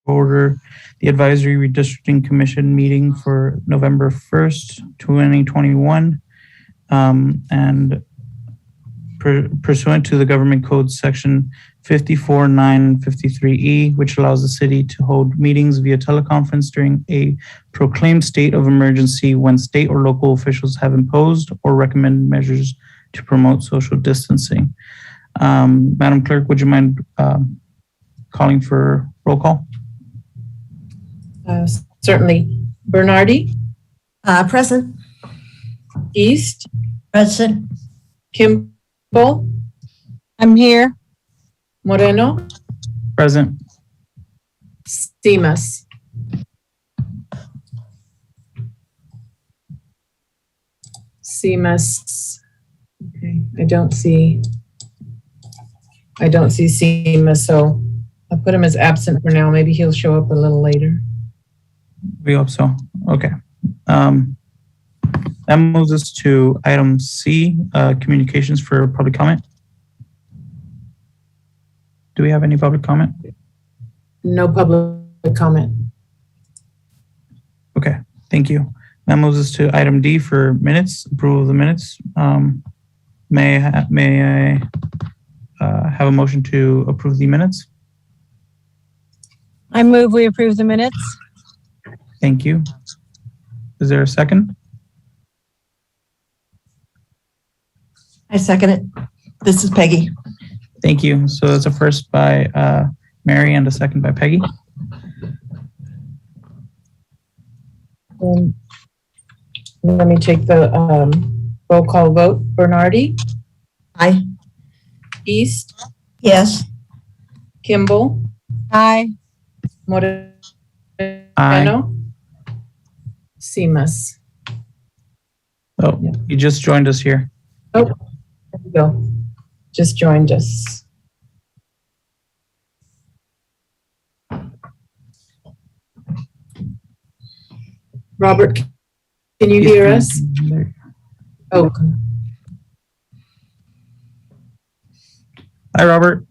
order the Advisory Redistricting Commission meeting for November 1st, 2021. And pursuant to the Government Code Section 54.953E, which allows the city to hold meetings via teleconference during a proclaimed state of emergency when state or local officials have imposed or recommended measures to promote social distancing. Madam Clerk, would you mind calling for roll call? Certainly. Bernardi? Present. East? Present. Kimball? I'm here. Moreno? Present. Simas? Okay, I don't see Simas, so I'll put him as absent for now. Maybe he'll show up a little later. We hope so. Okay. That moves us to item C, communications for public comment. Do we have any public comment? No public comment. Okay, thank you. That moves us to item D for minutes, approval of the minutes. May I have a motion to approve the minutes? I move we approve the minutes. Thank you. Is there a second? I second it. This is Peggy. Thank you. So that's a first by Mary and a second by Peggy. Let me take the roll call vote. Bernardi? Aye. East? Yes. Kimball? Aye. Moreno? Aye. Simas? Oh, you just joined us here. Oh, there we go. Just joined us. Robert, can you hear us? Oh. Hi, Robert.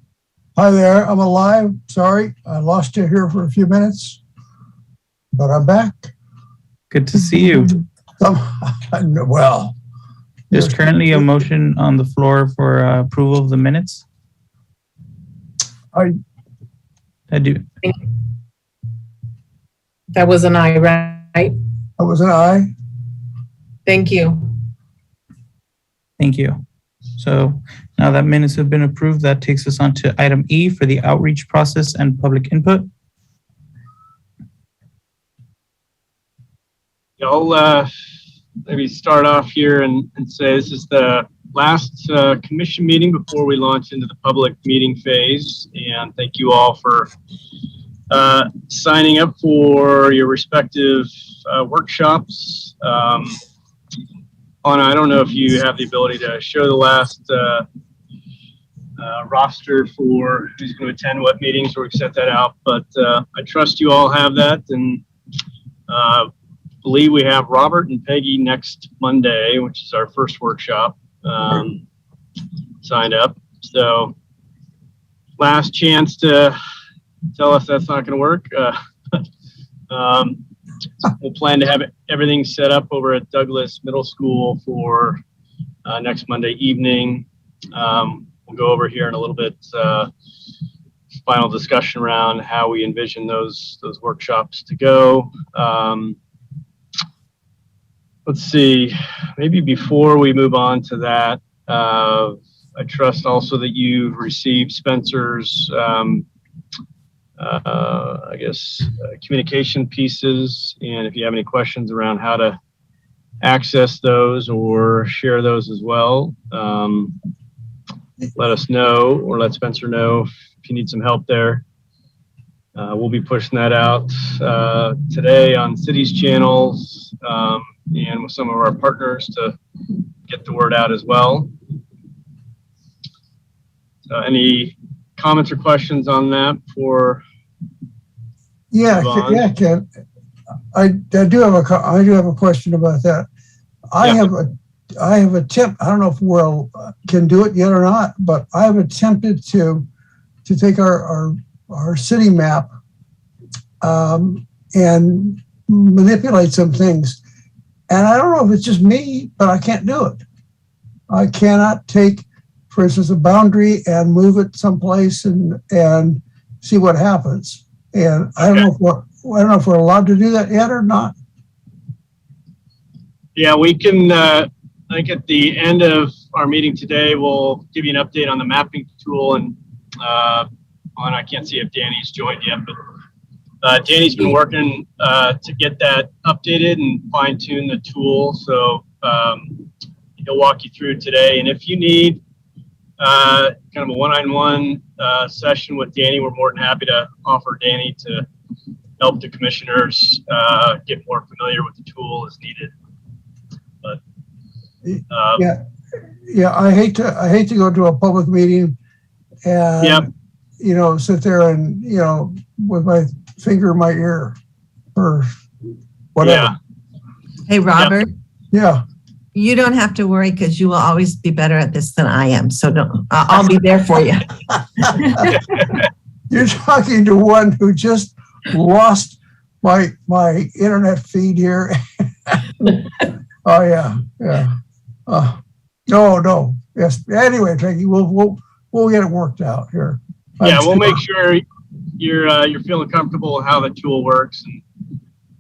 Hi there, I'm alive. Sorry, I lost you here for a few minutes, but I'm back. Good to see you. Well, There's currently a motion on the floor for approval of the minutes. I do. That was an aye, right? that was an aye. Thank you. Thank you. So now that minutes have been approved, that takes us on to item E for the outreach process and public input. I'll maybe start off here and say this is the last commission meeting before we launch into the public meeting phase. And thank you all for signing up for your respective workshops. Anna, I don't know if you have the ability to show the last roster for who's going to attend what meetings, or we've set that out, but I trust you all have that, and believe we have Robert and Peggy next Monday, which is our first workshop, signed up. So last chance to tell us that's not going to work. We'll plan to have everything set up over at Douglas Middle School for next Monday evening. We'll go over here in a little bit, final discussion around how we envision those workshops to go. Let's see, maybe before we move on to that, I trust also that you've received Spencer's communication pieces, and if you have any questions around how to access those or share those as well, let us know, or let Spencer know if you need some help there. We'll be pushing that out today on City's channels and with some of our partners to get the word out as well. Any comments or questions on that for? Yeah, Ken. I do have a question about that. I have a tip. I don't know if Will can do it yet or not, but I've attempted to take our city map and manipulate some things. And I don't know if it's just me, but I can't do it. I cannot take, for instance, a boundary and move it someplace and see what happens. And I don't know if we're allowed to do that yet or not. Yeah, we can, I think at the end of our meeting today, we'll give you an update on the mapping tool. And I can't see if Danny's joined yet, but Danny's been working to get that updated and fine tune the tool. So he'll walk you through today. And if you need kind of a one-on-one session with Danny, we're more than happy to offer Danny to help the commissioners get more familiar with the tool as needed. But yeah, I hate to go to a public meeting and sit there and with my finger in my ear or whatever. Hey, Robert, Yeah. you don't have to worry because you will always be better at this than I am. So I'll be there for you. You're talking to one who just lost my internet feed here. Oh yeah. No. Yes. Anyway, Peggy, we'll get it worked out here. Yeah, we'll make sure you're feeling comfortable with how the tool works, and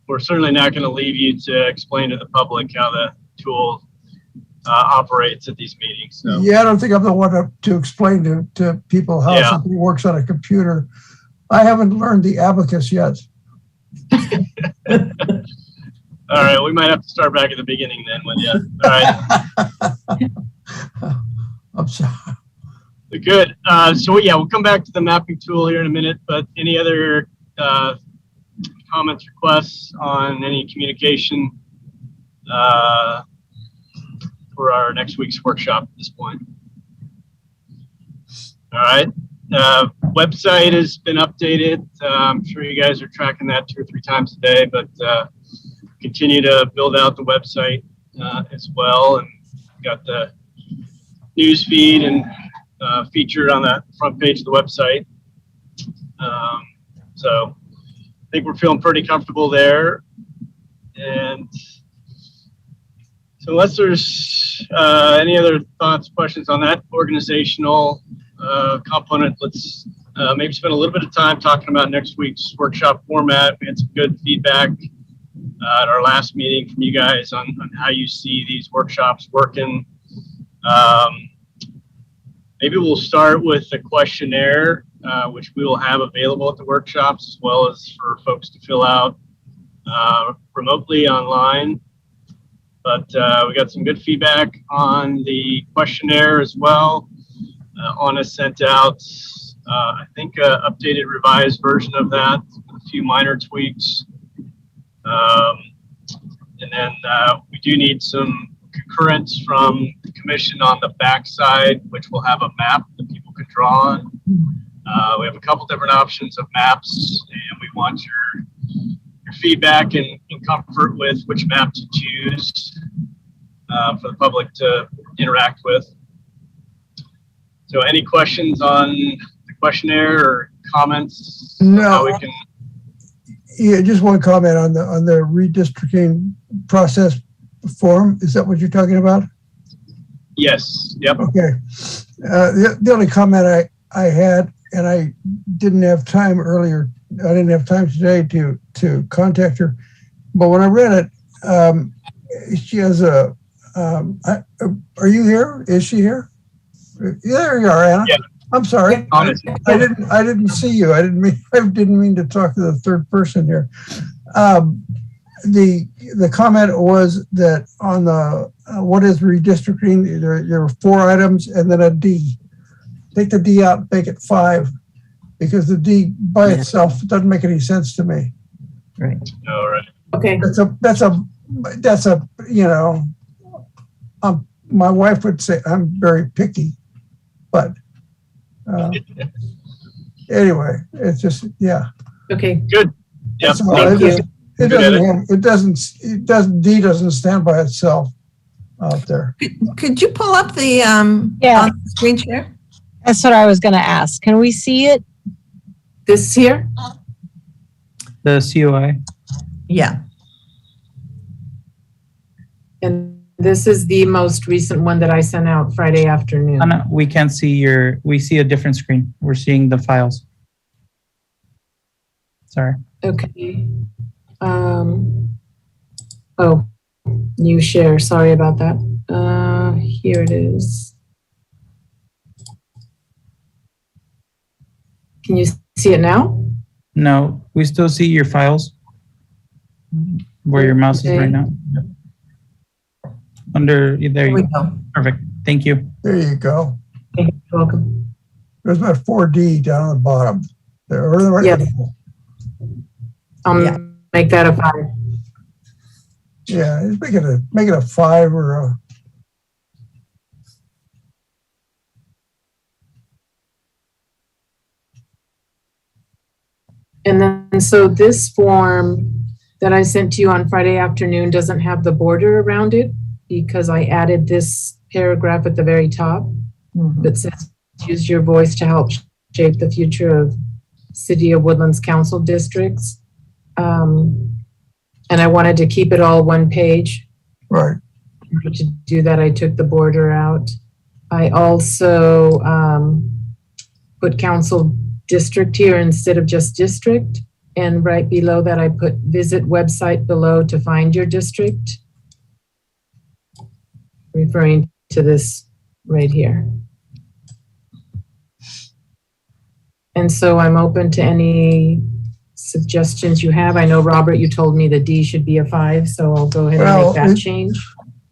we're certainly not going to leave you to explain to the public how the tool operates at these meetings. So. Yeah, I don't think I'm the one to explain to people how something works on a computer. I haven't learned the abacus yet. All right, we might have to start back at the beginning then with you. All right. I'm sorry. Good. So yeah, we'll come back to the mapping tool here in a minute, but any other comments, requests on any communication for our next week's workshop at this point? All right. Website has been updated. I'm sure you guys are tracking that 2 or 3 times a day, but continue to build out the website as well. And got the news feed and featured on that front page of the website. So I think we're feeling pretty comfortable there. And so unless there's any other thoughts, questions on that organizational component, let's maybe spend a little bit of time talking about next week's workshop format. We had some good feedback at our last meeting from you guys on how you see these workshops working. Maybe we'll start with the questionnaire, which we will have available at the workshops, as well as for folks to fill out remotely online. But we got some good feedback on the questionnaire as well. Anna sent out, I think, an updated revised version of that, with a few minor tweaks. And then we do need some concurrence from the commission on the backside, which will have a map that people can draw on. We have a couple different options of maps, and we want your feedback and comfort with which map to choose for the public to interact with. So any questions on the questionnaire or comments? No. We can... Yeah, just one comment on the redistricting process form. Is that what you're talking about? Yes. Yep. Okay. The only comment I had, and I didn't have time earlier, I didn't have time today to contact her, but when I read it, she has a, are you here? Is she here? There you are, Anna. Yeah. I'm sorry. I didn't see you. I didn't mean to talk to the third person here. The comment was that on the what is redistricting, there were 4 items and then a D. Take the D out, make it 5, because the D by itself doesn't make any sense to me. Right. All right. Okay. That's a my wife would say I'm very picky, but anyway, it's just Okay. Good. Yep. Thank you. It doesn't. D doesn't stand by itself out there. Could you pull up the on the screen share? That's what I was going to ask. Can we see it? This here? The COI. Yeah. And this is the most recent one that I sent out Friday afternoon. Anna, we can't see we see a different screen. We're seeing the files. Sorry. Okay. Oh, new share. Sorry about that. Here it is. Can you see it now? No, we still see your files where your mouse is right now. Yep. There There you we go. go. Perfect. Thank you. There you go. You're welcome. There's my 4D down at the bottom. There, or the right. Yep. Yeah. Make that a 5. Yeah, make it a 5 or a. And then, so this form that I sent to you on Friday afternoon doesn't have the border around it because I added this paragraph at the very top that says, use your voice to help shape the future of City of Woodlands Council districts. And I wanted to keep it all one page. Right. To do that, I took the border out. I also put council district here instead of just district. And right below that, I put visit website below to find your district. Referring to this right here. And so I'm open to any suggestions you have. I know, Robert, you told me the D should be a 5, so I'll go ahead and make that change.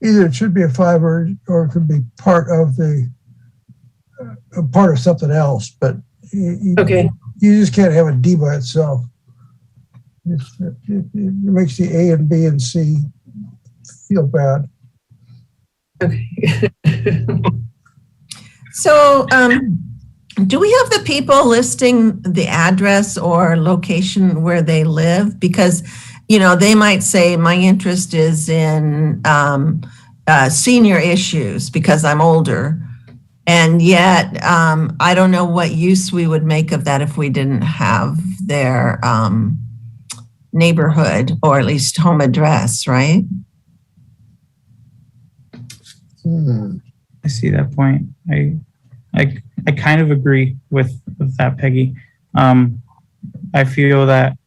Either it should be a 5 or it could be part of something else, but Okay. You just can't have a D by itself. It makes the A and B and C feel bad. Okay. So, do we have the people listing the address or location where they live? Because, they might say, my interest is in senior issues because I'm older. And yet, I don't know what use we would make of that if we didn't have their neighborhood or at least home address, right? I see that point. I kind of agree with that, Peggy. I feel that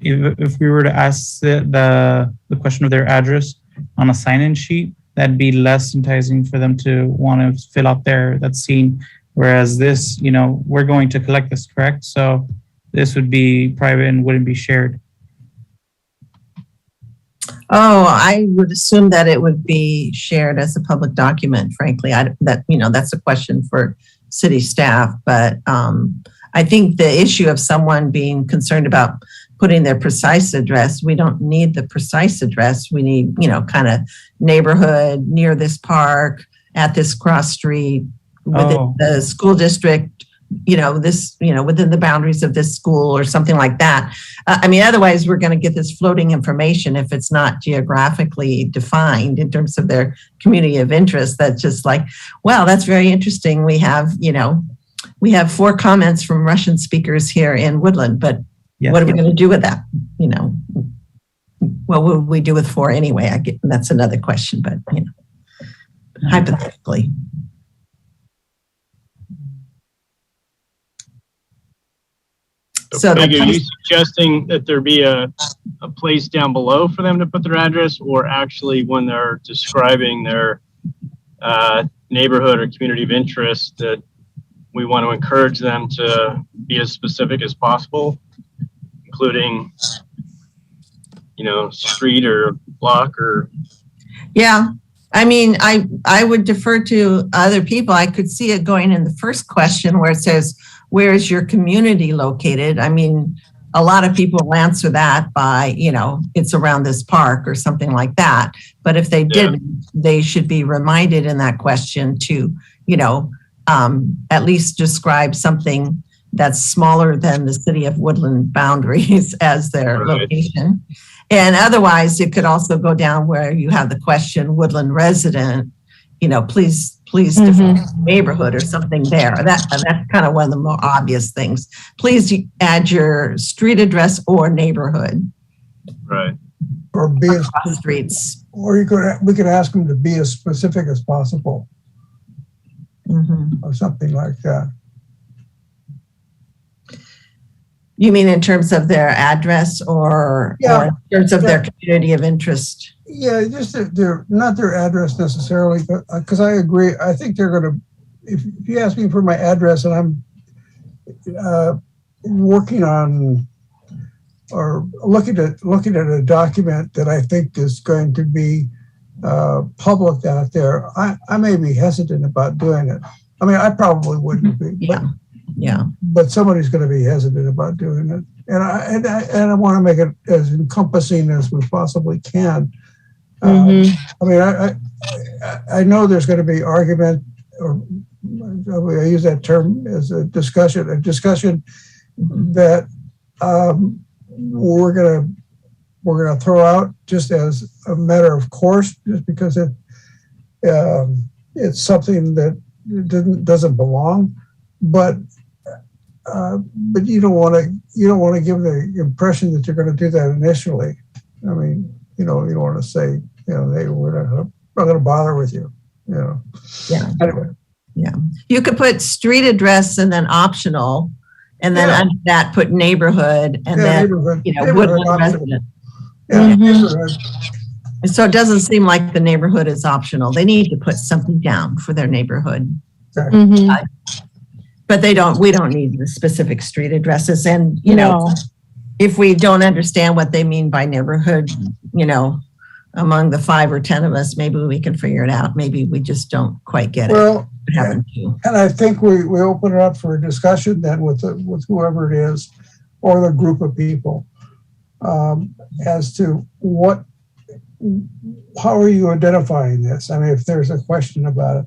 if we were to ask the question of their address on a sign-in sheet, that'd be less enticing for them to want to fill out that scene. Whereas this, we're going to collect this, correct? So this would be private and wouldn't be shared. Oh, I would assume that it would be shared as a public document, frankly. That's a question for city staff. But I think the issue of someone being concerned about putting their precise address, we don't need the precise address. We need, kind of neighborhood near this park, at this cross street, within the school district, within the boundaries of this school or something like that. Otherwise we're going to get this floating information if it's not geographically defined in terms of their community of interest. That's just like, wow, that's very interesting. We have 4 comments from Russian speakers here in Woodland, but what are we going to do with that? What would we do with 4 anyway? That's another question, but hypothetically. So Peggy, are you suggesting that there be a place down below for them to put their address, or actually when they're describing their neighborhood or community of interest, that we want to encourage them to be as specific as possible, including, street or block or? Yeah. I would defer to other people. I could see it going in the first question where it says, where is your community located? A lot of people will answer that by, it's around this park or something like that. But if they didn't, they should be reminded in that question to, at least describe something that's smaller than the City of Woodland boundaries as their location. And otherwise, it could also go down where you have the question, Woodland resident, please please define neighborhood or something there. That's kind of one of the more obvious things. Please add your street address or neighborhood. Right. Or be as, Across streets. or we could ask them to be as specific as possible, or something like that. You mean in terms of their address or in terms of their community of interest? Yeah, just their not their address necessarily, but because I agree, I think they're going to. If you ask me for my address and I'm working on or looking at a document that I think is going to be public out there, I may be hesitant about doing it. I mean, I probably wouldn't be. But somebody's going to be hesitant about doing it, and I want to make it as encompassing as we possibly can. I mean, I know there's going to be argument, or I use that term as a discussion that we're going to throw out just as a matter of course, just because it's something that doesn't belong, but you don't want to give the impression that you're going to do that initially. I mean, you don't want to say, hey, we're not going to bother with you. Anyway. Yeah. You could put street address and then optional, and then under that put neighborhood, and then Woodland resident. Neighborhood. So it doesn't seem like the neighborhood is optional. They need to put something down for their neighborhood. But we don't need the specific street addresses. And, if we don't understand what they mean by neighborhood, among the 5 or 10 of us, maybe we can figure it out. Maybe we just don't quite get it. Well, and I think we open it up for a discussion then with whoever it is, or the group of people, as to how are you identifying this? I mean, if there's a question about it.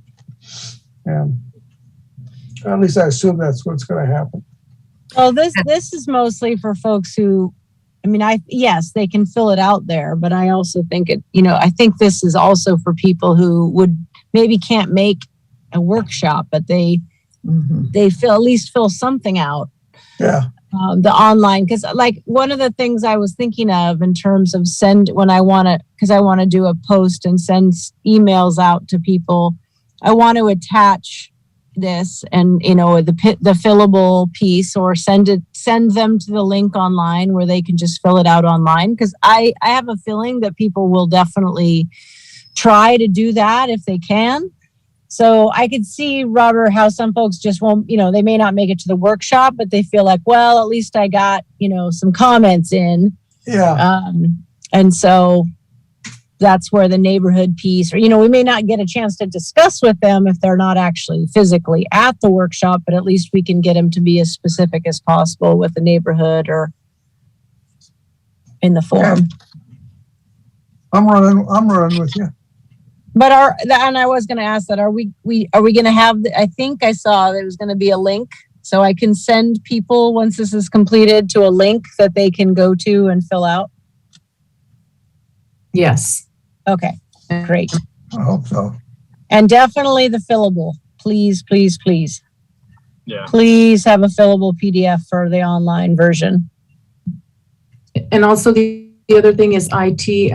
And at least I assume that's what's going to happen. Well, this is mostly for folks who, yes, they can fill it out there, but I also think I think this is also for people who maybe can't make a workshop, but they at least fill something out. Yeah. The online, because like one of the things I was thinking of in terms of because I want to do a post and send emails out to people, I want to attach this and the fillable piece, or send them to the link online where they can just fill it out online, because I have a feeling that people will definitely try to do that if they can. So I could see, Robert, how some folks just won't, they may not make it to the workshop, but they feel like, well, at least I got some comments in. And so that's where the neighborhood piece, or, we may not get a chance to discuss with them if they're not actually physically at the workshop, but at least we can get them to be as specific as possible with the neighborhood or in the form. Okay. I'm running with you. But and I was going to ask that, are we going to have, I think I saw there was going to be a link, so I can send people, once this is completed, to a link that they can go to and fill out? Yes. Okay, great. I hope so. And definitely the fillable. Please, please, please. Yeah. Please have a fillable PDF for the online version. And also the other thing is IT.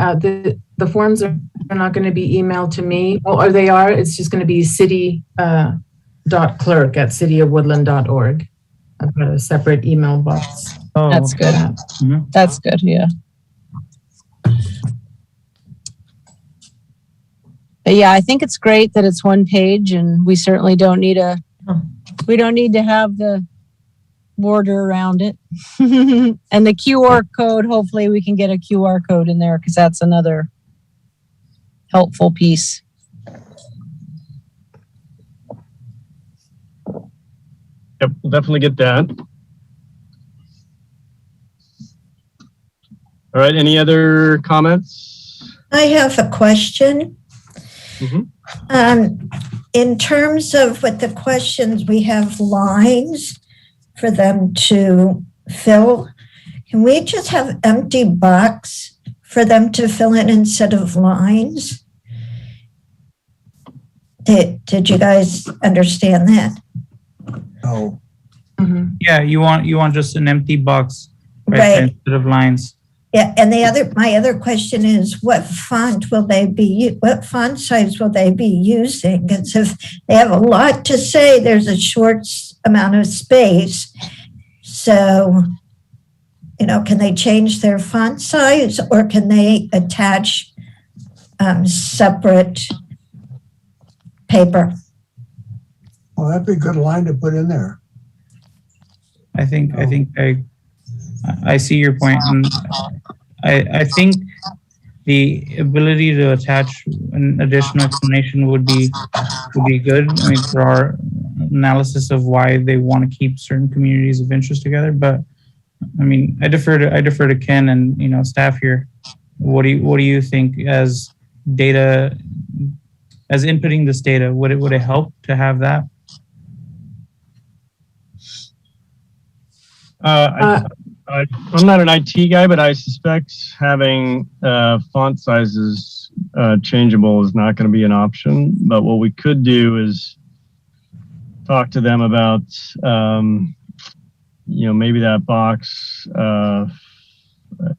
The forms are not going to be emailed to me, or they are. It's just going to be city.clerk@cityofwoodland.org. I've got a separate email box. Oh, That's good. That's good. Yeah. But yeah, I think it's great that it's one page, and we certainly don't need to have the border around it. And the QR code, hopefully we can get a QR code in there, because that's another helpful piece. Yep, we'll definitely get that. All right, any other comments? I have a question. In terms of what the questions, we have lines for them to fill. Can we just have empty box for them to fill in instead of lines? Did you guys understand that? Oh, Mhm. Yeah, you want just an empty box, right, Right. instead of lines. Yeah, and my other question is, what font size will they be using? Because if they have a lot to say, there's a short amount of space. So, can they change their font size, or can they attach separate paper? well, that'd be a good line to put in there. I think I see your point, and I think the ability to attach an additional explanation would be good. I mean, for our analysis of why they want to keep certain communities of interest together. But I mean, I defer to Ken and staff here. What do you think as data, as inputting this data? Would it help to have that? I'm not an IT guy, but I suspect having font sizes changeable is not going to be an option. But what we could do is talk to them about, maybe that box,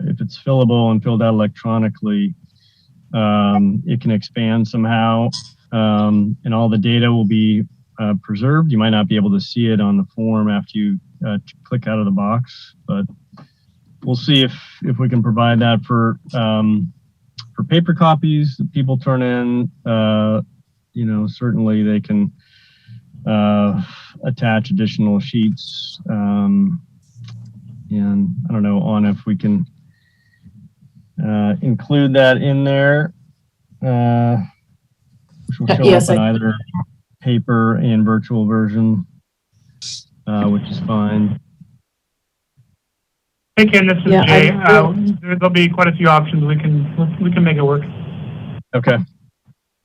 if it's fillable and filled out electronically, it can expand somehow, and all the data will be preserved. You might not be able to see it on the form after you click out of the box, but we'll see if we can provide that for paper copies that people turn in. Certainly they can attach additional sheets, and I don't know, Anna, if we can include that in there, which will show Yes, up in either paper and virtual version, which is fine. Hey Ken, this is Yeah, Jay. I There'll be quite a few options. We can make it work. Okay,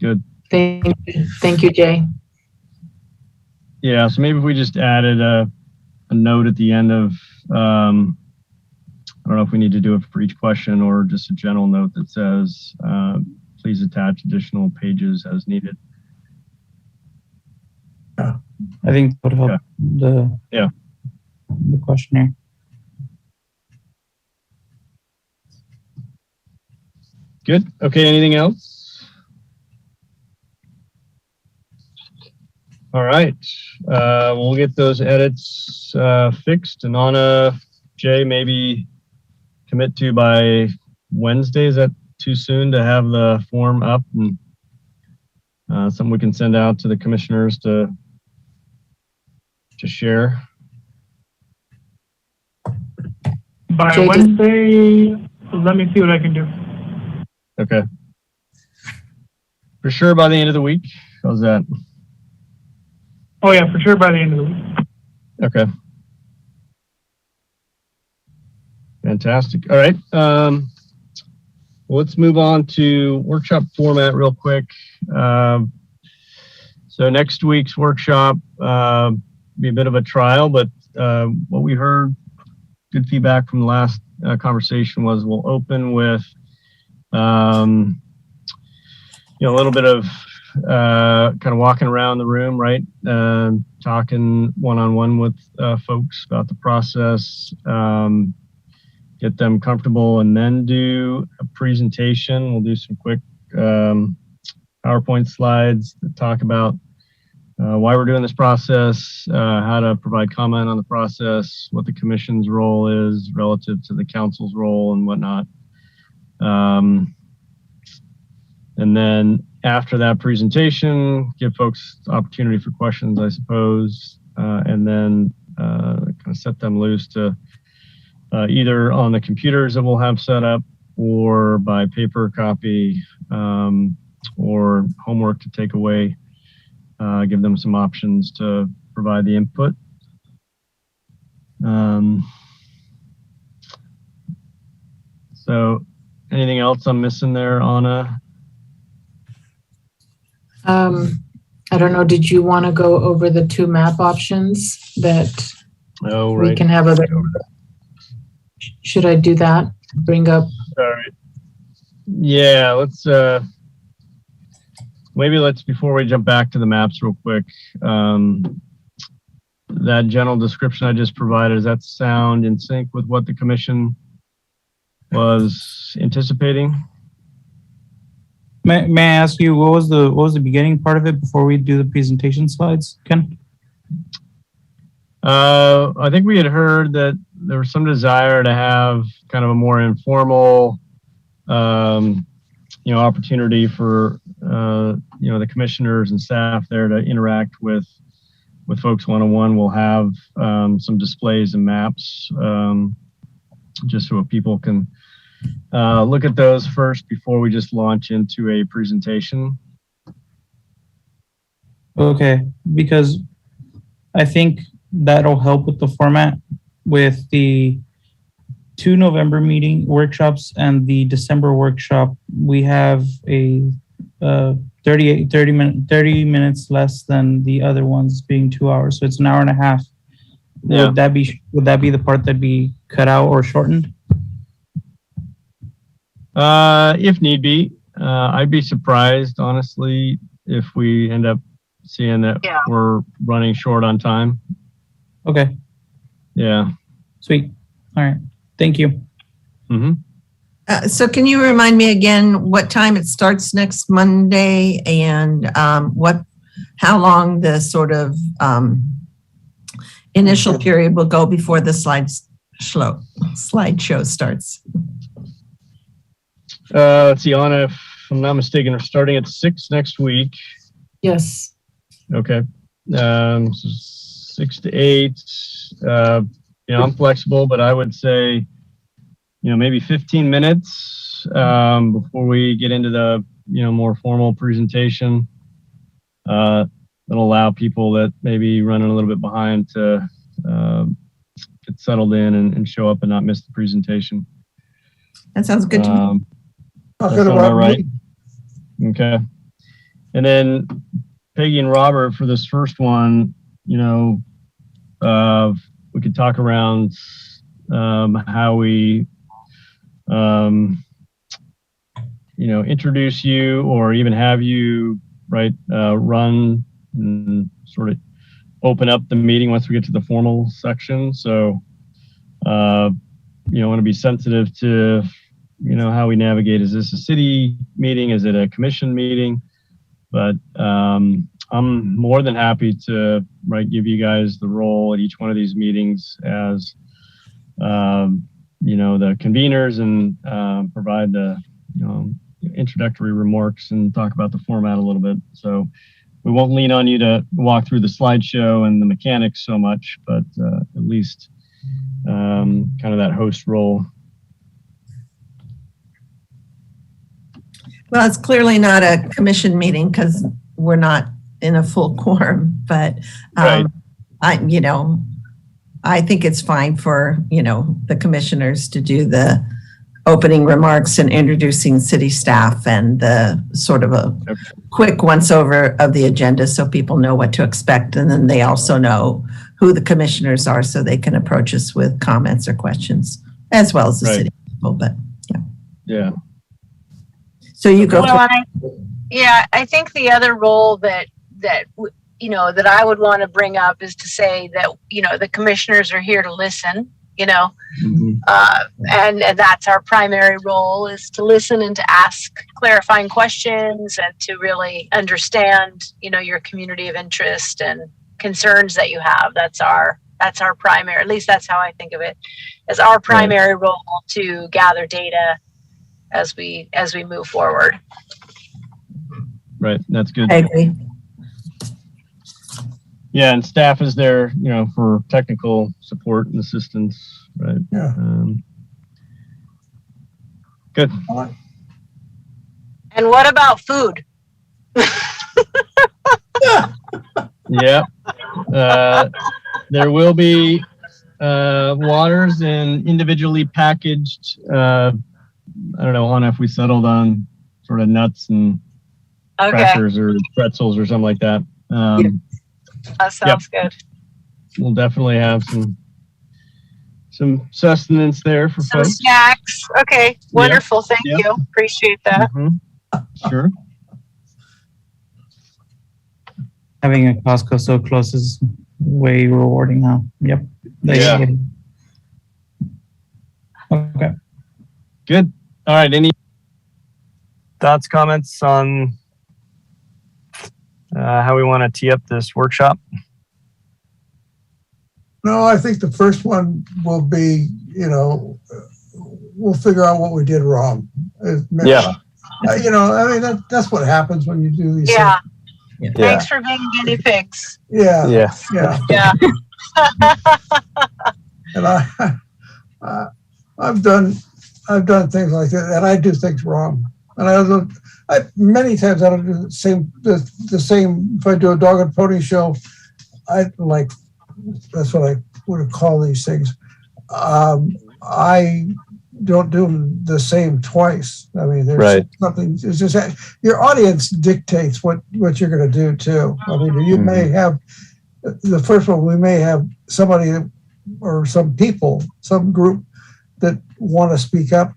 good. Thank you, Jay. Yeah, so maybe if we just added a note at the end of, I don't know if we need to do it for each question or just a general note that says, please attach additional pages as needed. I think that would help the questionnaire. Good. Okay, anything else? All right. We'll get those edits fixed, and Anna, Jay, maybe commit to by Wednesday. Is that too soon to have the form up and something we can send out to the commissioners to share? By Jay, Wednesday, let me see what I can do. Okay. For sure by the end of the week? How's that? Oh yeah, for sure by the end of the week. Okay. Fantastic. All right. Let's move on to workshop format real quick. So next week's workshop be a bit of a trial, but what we heard, good feedback from the last conversation was we'll open with a little bit of kind of walking around the room, right? Talking one-on-one with folks about the process, get them comfortable, and then do a presentation. We'll do some quick PowerPoint slides that talk about why we're doing this process, how to provide comment on the process, what the commission's role is relative to the council's role and whatnot. And then after that presentation, give folks the opportunity for questions, I suppose, and then kind of set them loose to either on the computers that we'll have set up or by paper copy or homework to take away, give them some options to provide the input. So anything else I'm missing there, Anna? I don't know, did you want to go over the two map options that we can have should I do that? Bring up? All right. Yeah, let's maybe before we jump back to the maps real quick, that general description I just provided, does that sound in sync with what the commission was anticipating? May I ask you, what was the beginning part of it before we do the presentation slides, Ken? I think we had heard that there was some desire to have kind of a more informal, opportunity for, the commissioners and staff there to interact with folks one-on-one. We'll have some displays and maps, just so people can look at those first before we just launch into a presentation. Okay, because I think that'll help with the format with the 2 November workshops and the December workshop. We have a 30 minutes less than the other ones being 2 hours. So it's an hour and a half. Yeah. Would that be the part that'd be cut out or shortened? If need be. I'd be surprised, honestly, if we end up seeing that we're running short on time. Okay. Yeah. Sweet. All right. Thank you. Mm-hmm. So can you remind me again what time it starts next Monday and how long the sort of initial period will go before the slideshow starts? Let's see, Anna, if I'm not mistaken, we're starting at 6 next week. Yes. Okay. So 6 to 8. I'm flexible, but I would say, maybe 15 minutes before we get into the, more formal presentation. That'll allow people that maybe running a little bit behind to get settled in and show up and not miss the presentation. That sounds good to me. That sound about right? Okay. And then Peggy and Robert, for this first one, we could talk around how we, introduce you or even have you, run and sort of open up the meeting once we get to the formal section. So, I want to be sensitive to, how we navigate. Is this a city meeting? Is it a commission meeting? But I'm more than happy to give you guys the role at each one of these meetings as the conveners and provide the introductory remarks and talk about the format a little bit. So we won't lean on you to walk through the slideshow and the mechanics so much, but at least kind of that host role. Well, it's clearly not a commission meeting because we're not in a full quorum, but I think it's fine for, the commissioners to do the opening remarks and introducing city staff and the sort of a quick once over of the agenda so people know what to expect. And then they also know who the commissioners are so they can approach us with comments or questions as well as the city people, but yeah. So you go. Well, I think the other role that I would want to bring up is to say that, the commissioners are here to listen, Mm-hmm. and that's our primary role, is to listen and to ask clarifying questions and to really understand, your community of interest and concerns that you have. That's our primary, at least that's how I think of it, as our primary role to gather data as we move forward. Right. That's good. I agree. Yeah, and staff is there, for technical support and assistance, right? Yeah. Good. And what about food? Yeah. There will be waters and individually packaged, I don't know, Anna, if we settled on sort of nuts and crackers or pretzels or something like that. That sounds good. We'll definitely have some sustenance there for Some folks. snacks. Okay, wonderful. Thank you. Appreciate that. Sure. Having a Costco so close is way rewarding now. Yep. Yeah. Okay. Good. All right. Any thoughts, comments on how we want to tee up this workshop? No, I think the first one will be, we'll figure out what we did wrong. Yeah. That's what happens when you do these Yeah. things. Thanks for being guinea pigs. Yeah. Yeah. Yeah. Yeah. And I've done things like that, and I do things wrong. And many times I don't do the same. If I do a dog and pony show, that's what I would call these things. I don't do them the same twice. I mean, there's Right. something. It's just that your audience dictates what you're going to do too. I mean, you may have the first one. We may have somebody or some people, some group that want to speak up,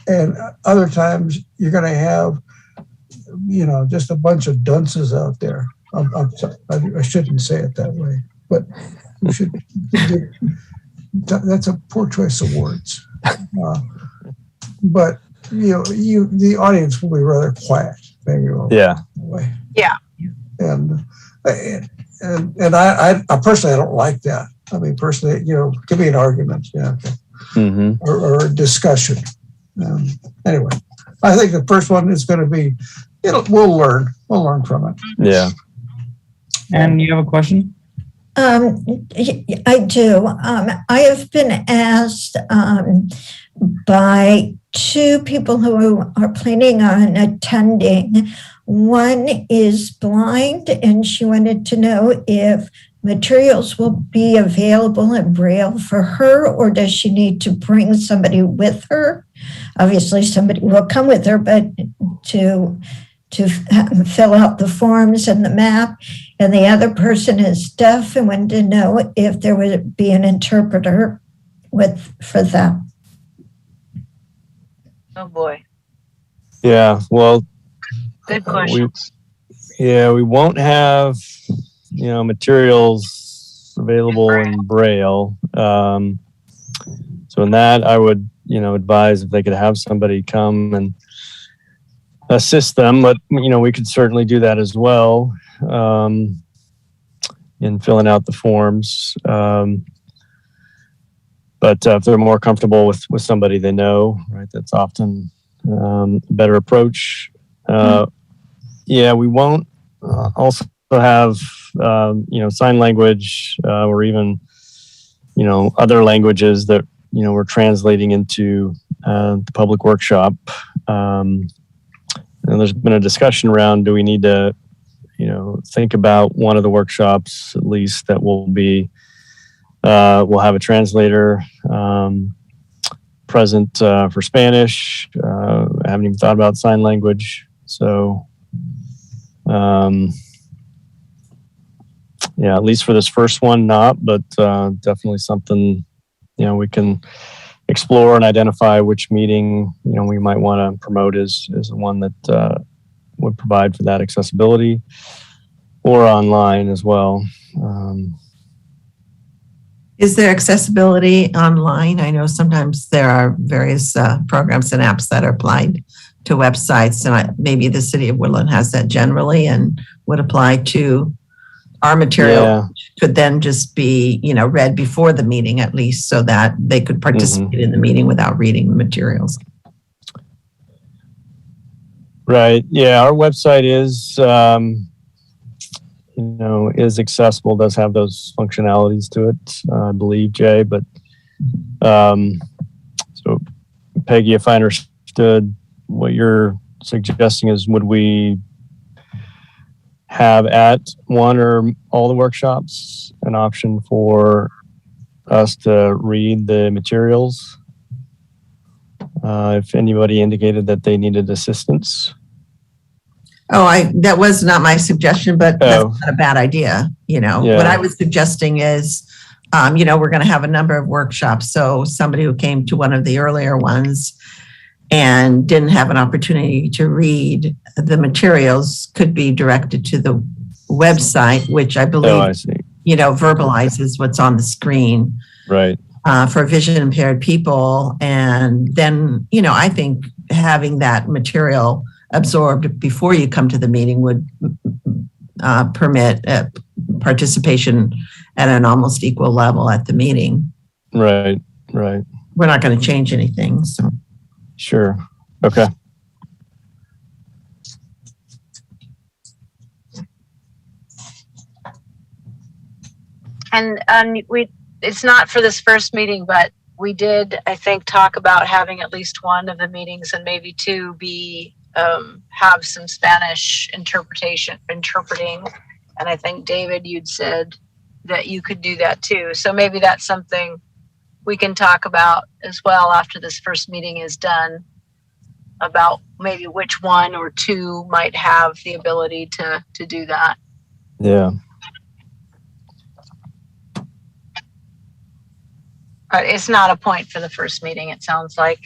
and other times you're going to have, just a bunch of dunces out there. I shouldn't say it that way, but you should. That's a poor choice of words. But the audience will be rather quiet. Maybe Yeah. way. Yeah. And I personally I don't like that. I mean, personally, it could be an argument, okay. Or a discussion. Anyway, I think the first one is going to be. We'll learn from it. Yeah. And you have a question? I do. I have been asked by two people who are planning on attending. One is blind, and she wanted to know if materials will be available in Braille for her, or does she need to bring somebody with her? Obviously, somebody will come with her, but to fill out the forms and the map. And the other person is deaf and wanted to know if there would be an interpreter for them. Oh boy. Yeah. Well, Good question. We won't have, materials available in Braille. So in that, I would, advise if they could have somebody come and assist them, but we could certainly do that as well in filling out the forms. But if they're more comfortable with somebody they know, right, that's often a better approach. We won't also have sign language or even other languages that we're translating into the public workshop. And there's been a discussion around, do we need to, think about one of the workshops, at least, that will be, we'll have a translator present for Spanish. I haven't even thought about sign language. So, at least for this first one, not, but definitely something, we can explore and identify which meeting we might want to promote as the one that would provide for that accessibility, or online as well. Is there accessibility online? I know sometimes there are various programs and apps that are applied to websites, and maybe the city of Woodland has that generally and would apply to our material, which could then just be, read before the meeting at least, so that they could participate in the meeting without reading the materials. Right. Yeah. Our website is, is accessible, does have those functionalities to it, I believe, Jay. But so, Peggy, if I understood what you're suggesting, is would we have at one or all the workshops an option for us to read the materials if anybody indicated that they needed assistance? That was not my suggestion, but that's not a bad idea. What I was suggesting is, we're going to have a number of workshops. So somebody who came to one of the earlier ones and didn't have an opportunity to read the materials could be directed to website, which I Oh, I believe, see. verbalizes what's on the screen Right. for vision impaired people. And then, I think having that material absorbed before you come to the meeting would permit participation at an almost equal level at the meeting. Right. Right. We're not going to change anything, so. Sure. Okay. And it's not for this first meeting, but we did, I think, talk about having at least one of the meetings and maybe two be, have some Spanish interpreting. And I think, David, you'd said that you could do that too. So maybe that's something we can talk about as well after this first meeting is done, about maybe which one or two might have the ability to do that. Yeah. But it's not a point for the first meeting, it sounds like,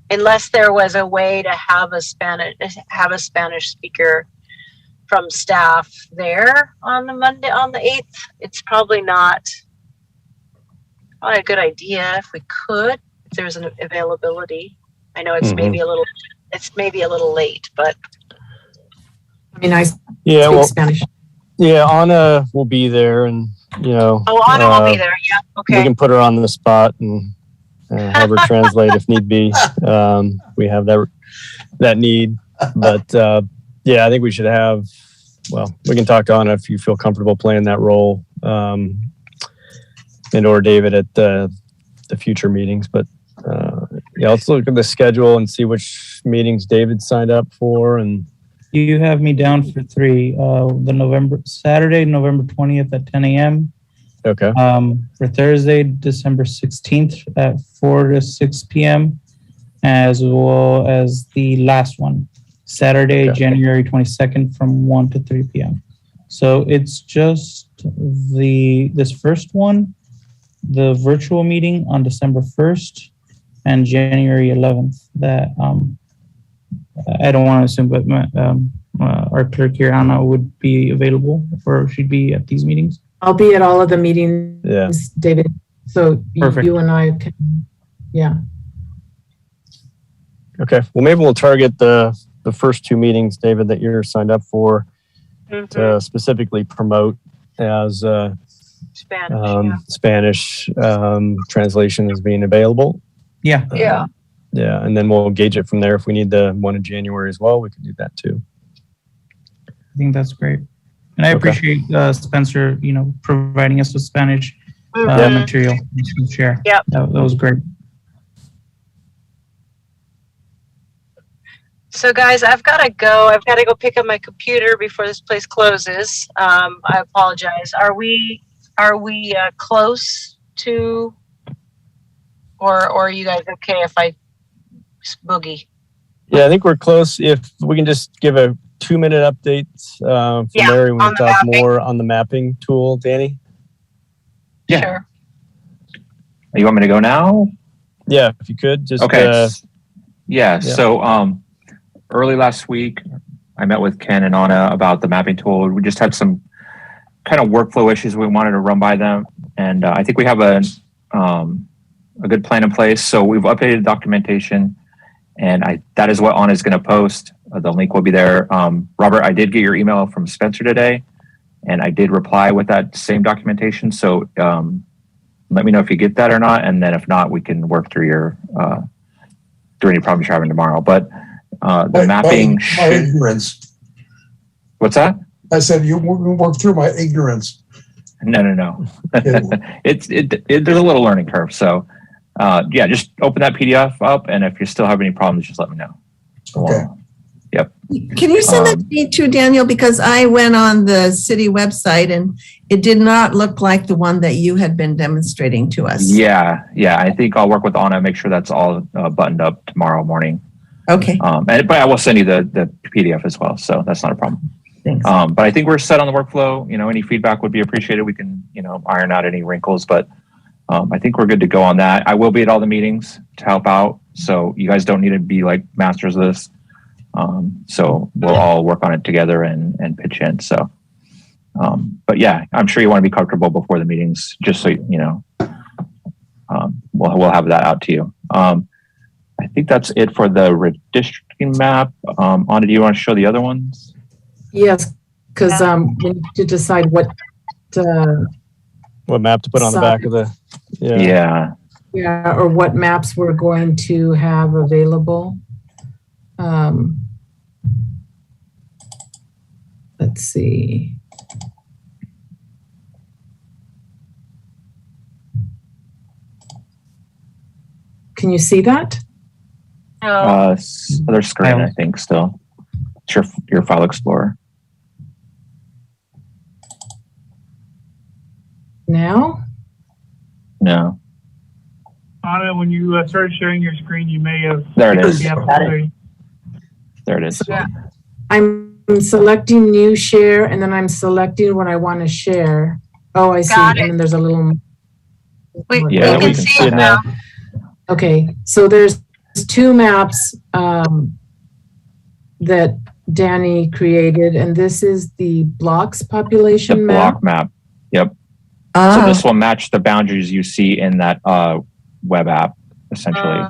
unless there was a way to have a Spanish speaker from staff there on the Monday, on the 8th. It's probably not a good idea if we could, if there's an availability. I know it's maybe a little late, but I mean, I Yeah. speak Well, Spanish. yeah. Anna will be there, and Anna will be there. Yeah. Okay. we can put her on the spot and have her translate if need be. We have that need, but yeah, I think we should have. Well, we can talk to Anna if you feel comfortable playing that role, and or David at the future meetings. But yeah, let's look at the schedule and see which meetings David signed up for. And You have me down for 3, Saturday, November 20th at 10 a.m. okay, For Thursday, December 16th at 4 to 6 p.m. as well as the last one, Saturday, Okay. January 22nd from 1 to 3 p.m. So it's just this first one, the virtual meeting on December 1st and January 11th that I don't want to assume, but our clerk here, Anna, would be available, or she'd be at these meetings. I'll be at all of the meetings, Yeah. David. So Perfect. you and I can, yeah. okay. Well, maybe we'll target the first two meetings, David, that you're signed up for, to specifically promote as Spanish translation as being available. Yeah, Yeah. Yeah, and then we'll gauge it from there. If we need the one in January as well, we can do that too. I think that's great. And I Okay. appreciate Spencer, providing us with Spanish material to share. Yep. That was great. So guys, I've got to go. I've got to go pick up my computer before this place closes. I apologize. Are we close to, or are you guys okay if I boogie? Yeah, I think we're close. If we can just give a 2-minute update from Mary when on we the talk mapping. more on the mapping tool, Danny. Yeah. Sure. You want me to go now? Yeah, if you could just. Okay. So early last week, I met with Ken and Anna about the mapping tool. We just had some kind of workflow issues we wanted to run by them, and I think we have a good plan in place. So we've updated documentation, and that is what Anna is going to post. The link will be there. Robert, I did get your email from Spencer today, and I did reply with that same documentation. So let me know if you get that or not, and then if not, we can work through through any problems you're having tomorrow. But the mapping My ignorance. What's that? I said you work through my ignorance. No. There's a little learning curve. So yeah, just open that PDF up, and if you still have any problems, just let me know. Okay. Yep. Can you send that to me too, Daniel? Because I went on the city website and it did not look like the one that you had been demonstrating to us. Yeah. I think I'll work with Anna, make sure that's all buttoned up tomorrow morning. Okay, But I will send you the PDF as well, so that's not a problem. thanks. But I think we're set on the workflow. Any feedback would be appreciated. We can, iron out any wrinkles, but I think we're good to go on that. I will be at all the meetings to help out, so you guys don't need to be like masters of this. So we'll all work on it together and pitch in. So But yeah, I'm sure you want to be comfortable before the meetings, just so you know. We'll have that out to you. I think that's it for the redistricting map. Anna, do you want to show the other ones? Yes, because we need to decide what What map to put on the back of the? Yeah. or what maps we're going to have available. Let's see. Can you see that? Other screen, I think, still. It's your file explorer. Now? No. Anna, when you started sharing your screen, you may have. There it is. Yeah, There it is. So I'm selecting new share, and then I'm selecting what I want to share. Oh, I see. Got it. And then there's a little. We can see it now. Okay, so there's two maps that Danny created, and this is the blocks population The map. block map. Yep. So this will match the boundaries you see in that web app, essentially.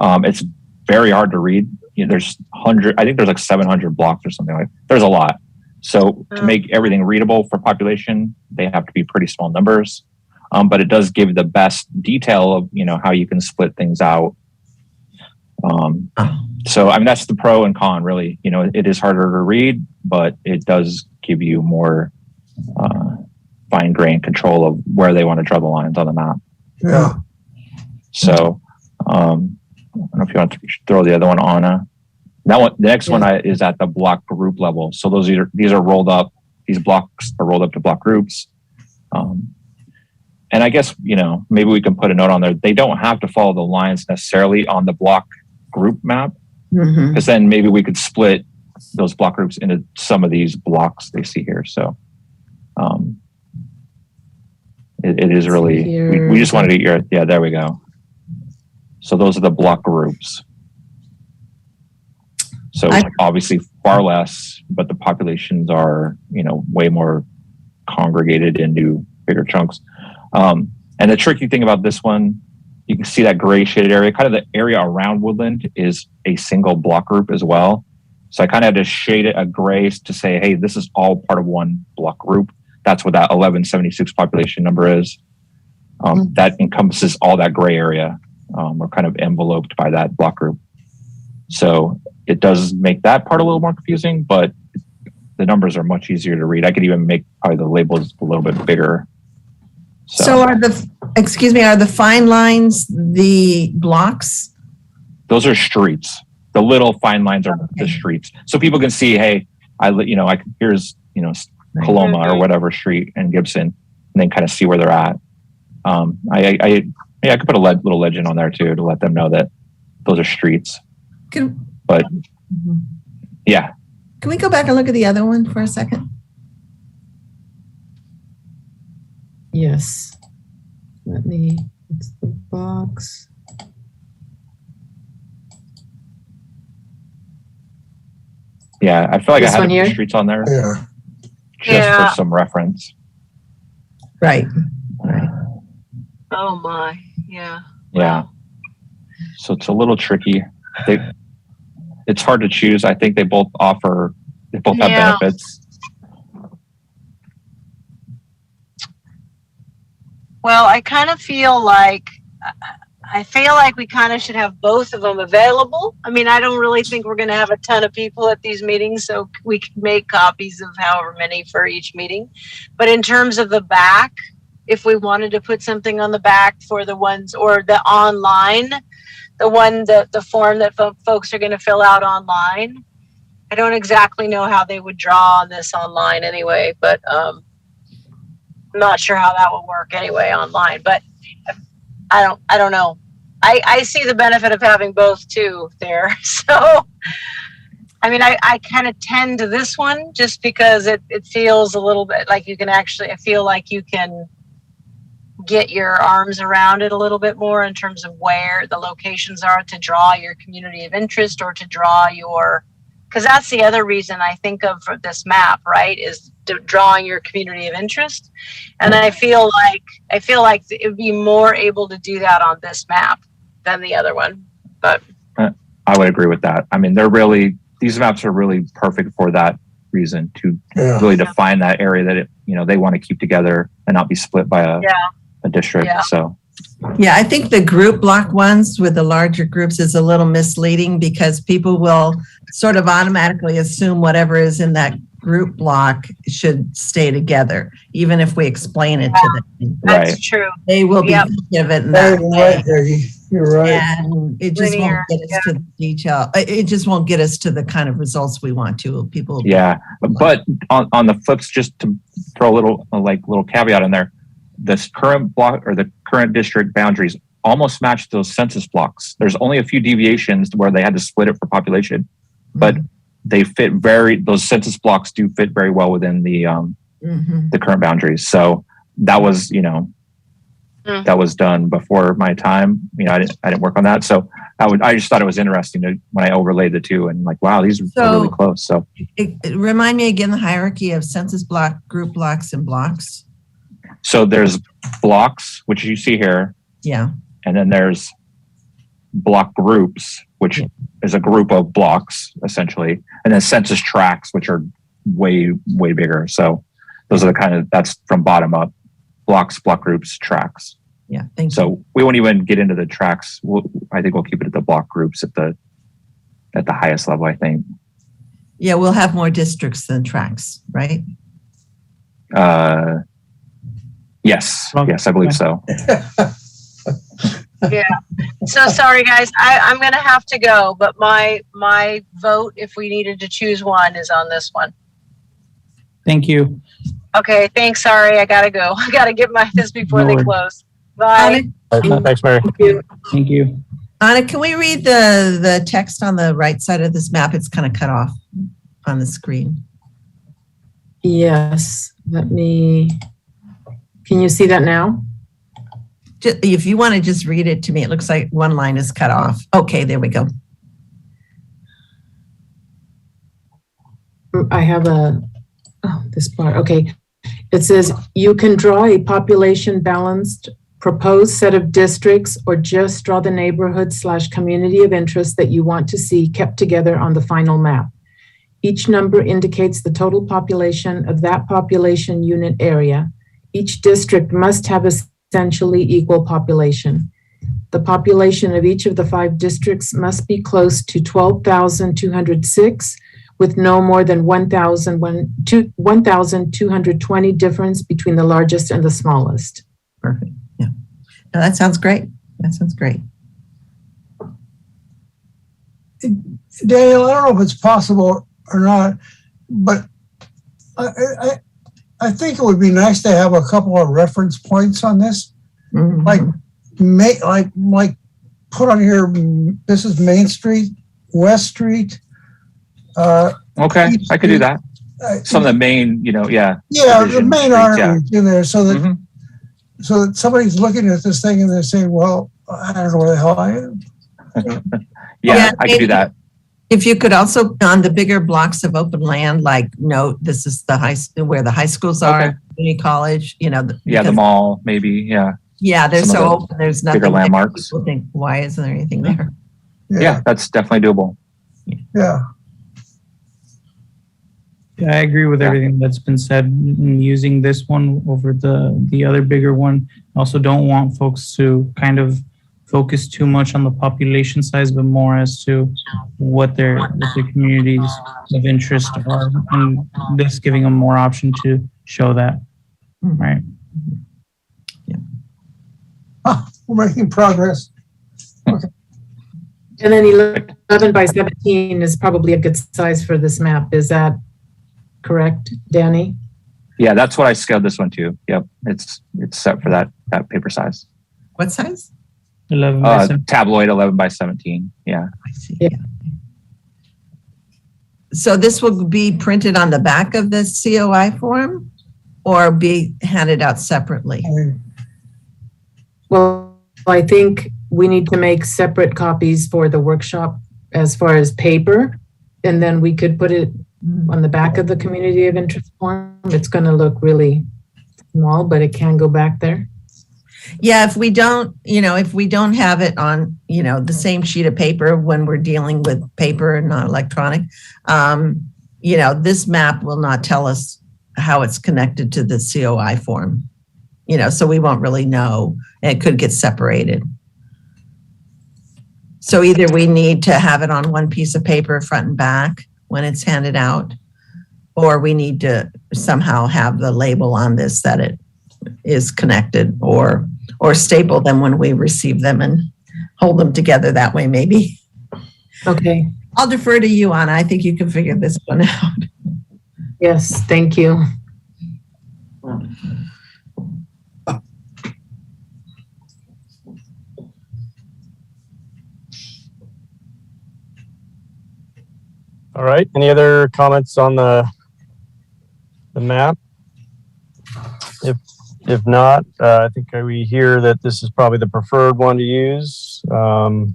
It's very hard to read. There's I think there's like 700 blocks or something like that. There's a lot. So to make everything readable for population, they have to be pretty small numbers. But it does give the best detail of, how you can split things out. So, I mean, that's the pro and con, really. It is harder to read, but it does give you more fine-grained control of where they want to draw the lines on the map. Yeah. So, I don't know if you want to throw the other one on. That one, the next one is at the block group level. So these are rolled up. These blocks are rolled up to block groups. And I guess, maybe we can put a note on there. They don't have to follow the lines necessarily on the block group map, because then maybe we could split those block groups into some of these blocks they see here. So it is really, we just wanted to, there we go. So those are the block groups. So obviously far less, but the populations are, way more congregated into bigger chunks. And the tricky thing about this one, you can see that gray shaded area, kind of the area around Woodland is a single block group as well. So I kind of had to shade it a gray to say, hey, this is all part of one block group. That's what that 1176 population number is. That encompasses all that gray area. We're kind of enveloped by that block group. So it does make that part a little more confusing, but the numbers are much easier to read. I could even make probably the labels a little bit bigger. So are the fine lines the blocks? Those are streets. The little fine lines are the streets. So people can see, hey, here's, Coloma or whatever street and Gibson, and then kind of see where they're at. I could put a little legend on there too to let them know that those are streets. Yeah. Can we go back and look at the other one for a second? Yes. It's the box. Yeah, I feel like This I had one the here? streets on there Yeah. for some reference. Right. Oh my, yeah. Yeah. So it's a little tricky. It's hard to choose. I think they both have benefits. Well, I kind of feel like we kind of should have both of them available. I mean, I don't really think we're going to have a ton of people at these meetings, so we can make copies of however many for each meeting. But in terms of the back, if we wanted to put something on the back for the ones, or the online, the form that folks are going to fill out online, I don't exactly know how they would draw on this online anyway, but I'm not sure how that will work anyway online, but I don't know. I see the benefit of having both too there. So, I mean, I kind of tend to this one just because it feels a little bit like I feel like you can get your arms around it a little bit more in terms of where the locations are to draw your community of interest or to draw your because that's the other reason I think of for this map, right, is drawing your community of interest. And I feel like it would be more able to do that on this map than the other one. But I would agree with that. I mean, these maps are really perfect for that reason, to really define that area that they want to keep together and not be split by a district. Yeah. So Yeah, I think the group block ones with the larger groups is a little misleading because people will sort of automatically assume whatever is in that group block should stay together, even if we explain it to them. that's true. They will be thinking of it in that way. Right, Peggy. You're right. And it just Linear, won't get us to the detail. It just won't get us to the kind of results we want to. People. yeah, but on the flips, just to throw a little caveat in there, this current block or the current district boundaries almost match those census blocks. There's only a few deviations where they had to split it for population, but they those census blocks do fit very well within the current boundaries. So that was, that was done before my time. I didn't work on that. So I just thought it was interesting when I overlaid the two and like, wow, these are really close. So Remind me again the hierarchy of census block, group blocks, and blocks. So there's blocks, which you see here. Yeah. And then there's block groups, which is a group of blocks essentially. And then census tracts, which are way, way bigger. So those are that's from bottom up: blocks, block groups, tracts. Yeah. Thank you. So we won't even get into the tracts. I think we'll keep it at the block groups at the highest level, I think. Yeah. We'll have more districts than tracts, right? Yes, I believe so. Yeah. So sorry, guys. I'm going to have to go, but my vote, if we needed to choose one, is on this one. Thank you. Okay. Thanks. Sorry. I got to go. I got to get this before No they worries. close. Bye. Thanks, Mary. Thank you. Anna, can we read the text on the right side of this map? It's kind of cut off on the screen. Yes, can you see that now? If you want to just read it to me, it looks like one line is cut off. Okay, there we go. I have this part. Okay. It says you can draw a population balanced proposed set of districts or just draw the neighborhood/community of interest that you want to see kept together on the final map. Each number indicates the total population of that population unit area. Each district must have essentially equal population. The population of each of the 5 districts must be close to 12,206, with no more than 1,220 difference between the largest and the smallest. Perfect. Yeah. No, that sounds great. Daniel, I don't know if it's possible or not, but I think it would be nice to have a couple of reference points on this. Like put on here, this is Main Street, West Street. Okay, I could do that. Some of the main, Yeah, division the main streets, arteries in there so that somebody's looking at this thing and they're saying, well, I don't know where the hell I am. Yeah, I could do that. If you could also, on the bigger blocks of open land, like note, this is where the high schools are, community college, The mall, maybe, yeah. Yeah, they're Some of so the open, there's nothing. bigger landmarks. People think, why isn't there anything there? Yeah, that's definitely doable. Yeah. Yeah, I agree with everything that's been said. Using this one over the other bigger one. I also don't want folks to kind of focus too much on the population size, but more as to what their communities of interest are, and this giving them more option to show that. Right. Yeah. We're making progress. And then 11 by 17 is probably a good size for this map. Is that correct, Danny? Yeah, that's what I scaled this one to. Yep, it's set for that paper size. What size? 11 by 17. Tabloid 11 by 17. Yeah. I see. Yeah. So this will be printed on the back of the COI form or be handed out separately? Well, I think we need to make separate copies for the workshop as far as paper and then we could put it on the back of the community of interest form. It's going to look really small, but it can go back there. Yeah, if we don't have it on, the same sheet of paper when we're dealing with paper and not electronic, this map will not tell us how it's connected to the COI form, so we won't really know. It could get separated. So either we need to have it on one piece of paper front and back when it's handed out, or we need to somehow have the label on this that it is connected, or staple them when we receive them and hold them together that way, maybe. Okay. I'll defer to you, Anna. I think you can figure this one out. Yes, thank you. All right. Any other comments on the map? If not, I think we hear that this is probably the preferred one to use. So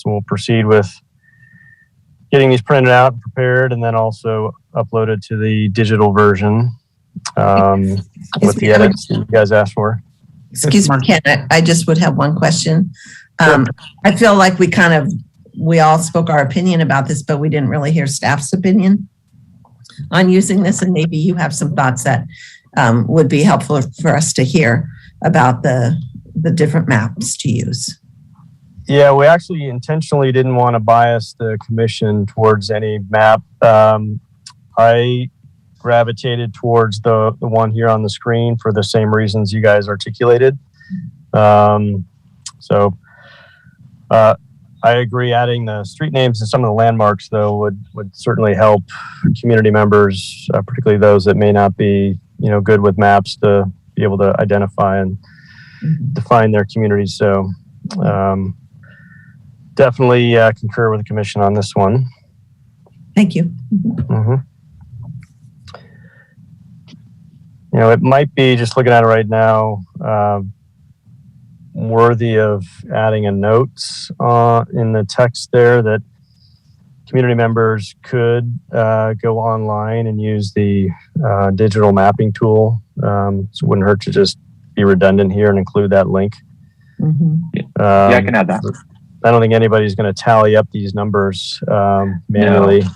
we'll proceed with getting these printed out and prepared, and then also uploaded to the digital version with the edits that you guys asked for. Excuse me, Ken, I just would have one question. Sure. I feel like we all spoke our opinion about this, but we didn't really hear staff's opinion on using this, and maybe you have some thoughts that would be helpful for us to hear about the different maps to use. Yeah, we actually intentionally didn't want to bias the commission towards any map. I gravitated towards the one here on the screen for the same reasons you guys articulated. I agree adding the street names and some of the landmarks, though, would certainly help community members, particularly those that may not be, good with maps, to be able to identify and define their communities. So definitely concur with the commission on this one. Thank you. Mm-hmm. It might be, just looking at it right now, worthy of adding a note in the text there that community members could go online and use the digital mapping tool. So it wouldn't hurt to just be redundant here and include that link. Mm-hmm. Yeah, I can add that. I don't think anybody's going to tally up these numbers manually. No.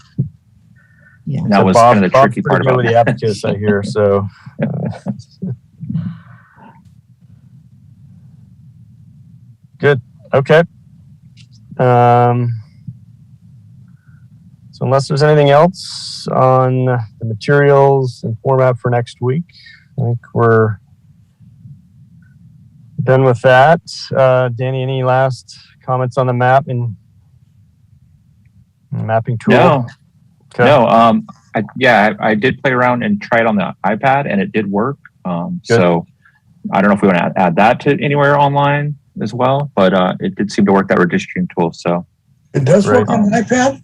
Yeah. That So was Bob, kind of the tricky Bob's part pretty good about with the abacus, I hear. So. Good. Okay. So unless there's anything else on the materials and format for next week, I think we're done with that. Danny, any last comments on the map and mapping tool? No. Okay. No. I did play around and try it on the iPad, and it did work. So I don't know if we want to add that to anywhere online as well, but it did seem to work, that redistricting tool. So it does work on the iPad?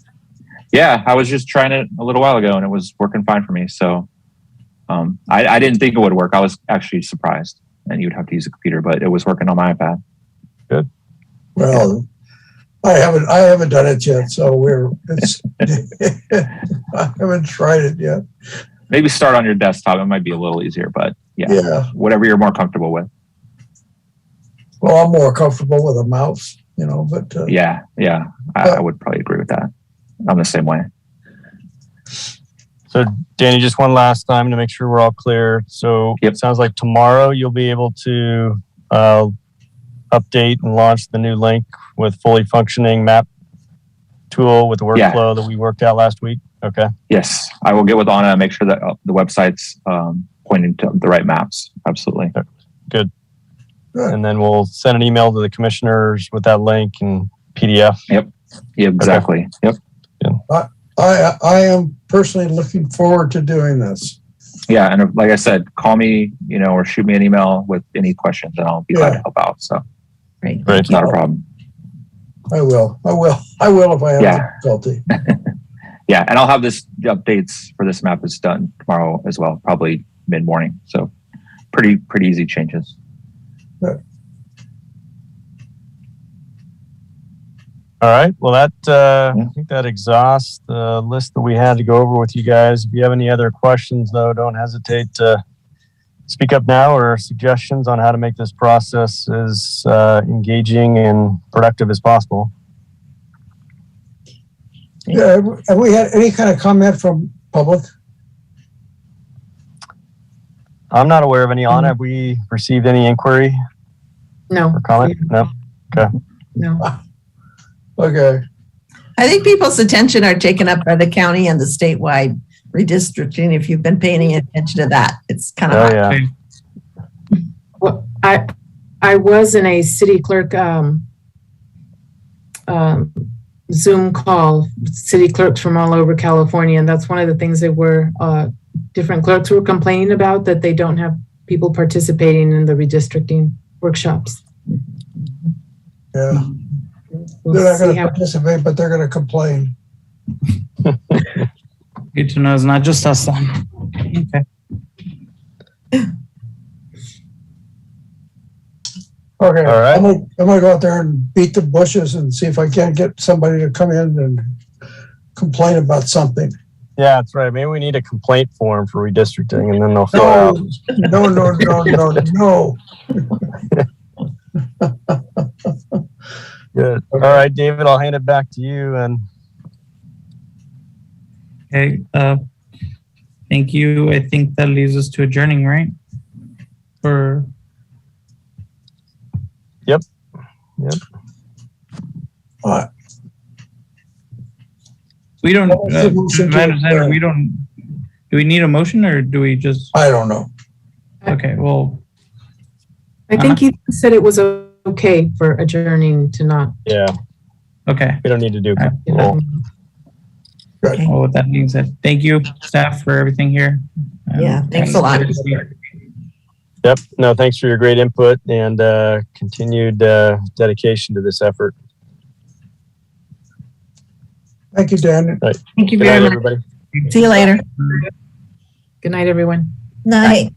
Yeah, I was just trying it a little while ago, and it was working fine for me. So I didn't think it would work. I was actually surprised, and you'd have to use a computer, but it was working on my iPad. Good. Well, I haven't done it yet, so I haven't tried it yet. Maybe start on your desktop. It might be a little easier, but yeah. Whatever you're more comfortable with. Well, I'm more comfortable with a mouse, but I would probably agree with that. I'm the same way. So Danny, just one last time to make sure we're all clear. So It sounds like tomorrow you'll be able to update and launch the new link with fully functioning map tool with the workflow that we worked out last week. Okay. Yes, I will get with Anna and make sure that the website's pointing to the right maps. Absolutely. Good. And then we'll send an email to the commissioners with that link and PDF. Yep. Yeah, exactly. Okay. Yep. I am personally looking forward to doing this. Yeah, and like I said, call me, or shoot me an email with any questions, and I'll be glad to help out. So, Great. It's not a problem. I will if I have difficulty. Yeah, and I'll have the updates for this map is done tomorrow as well, probably mid-morning. So, pretty easy changes. Good. All right. Well, I think that exhausts the list that we had to go over with you guys. If you have any other questions, though, don't hesitate to speak up now, or suggestions on how to make this process as engaging and productive as possible. Yeah, have we had any kind of comment from public? I'm not aware of any. On. Have we received any inquiry No. or comment? No. Okay. No. Okay. I think people's attention are taken up by the county and the statewide redistricting. If you've been paying attention to that, it's kind of yeah. Well, I was in a city clerk Zoom call, city clerks from all over California, and that's one of the things that were different clerks were complaining about, that they don't have people participating in the redistricting workshops. Yeah. They're not going to participate, but they're going to complain. Good to know. It's not just us then. Okay. Okay. All right. I'm gonna go out there and beat the bushes and see if I can't get somebody to come in and complain about something. Yeah, that's right. Maybe we need a complaint form for redistricting, and then they'll fill it out. No. Good. All right, David, I'll hand it back to you. And Okay. Thank you. I think that leaves us to adjourning, right? Or Yep. we don't. Motion to adjourn. We don't. Do we need a motion, or do we just? I don't know. Okay. Well, I think you said it was okay for adjourning to not. Yeah, okay. we don't need to do. Well, with that being said, thank you, staff, for everything here. Yeah, thanks a lot. Yep. No, thanks for your great input and continued dedication to this effort. Thank you, Dan. Thank you Good very night, much. everybody. See you later. Good night, everyone. Night.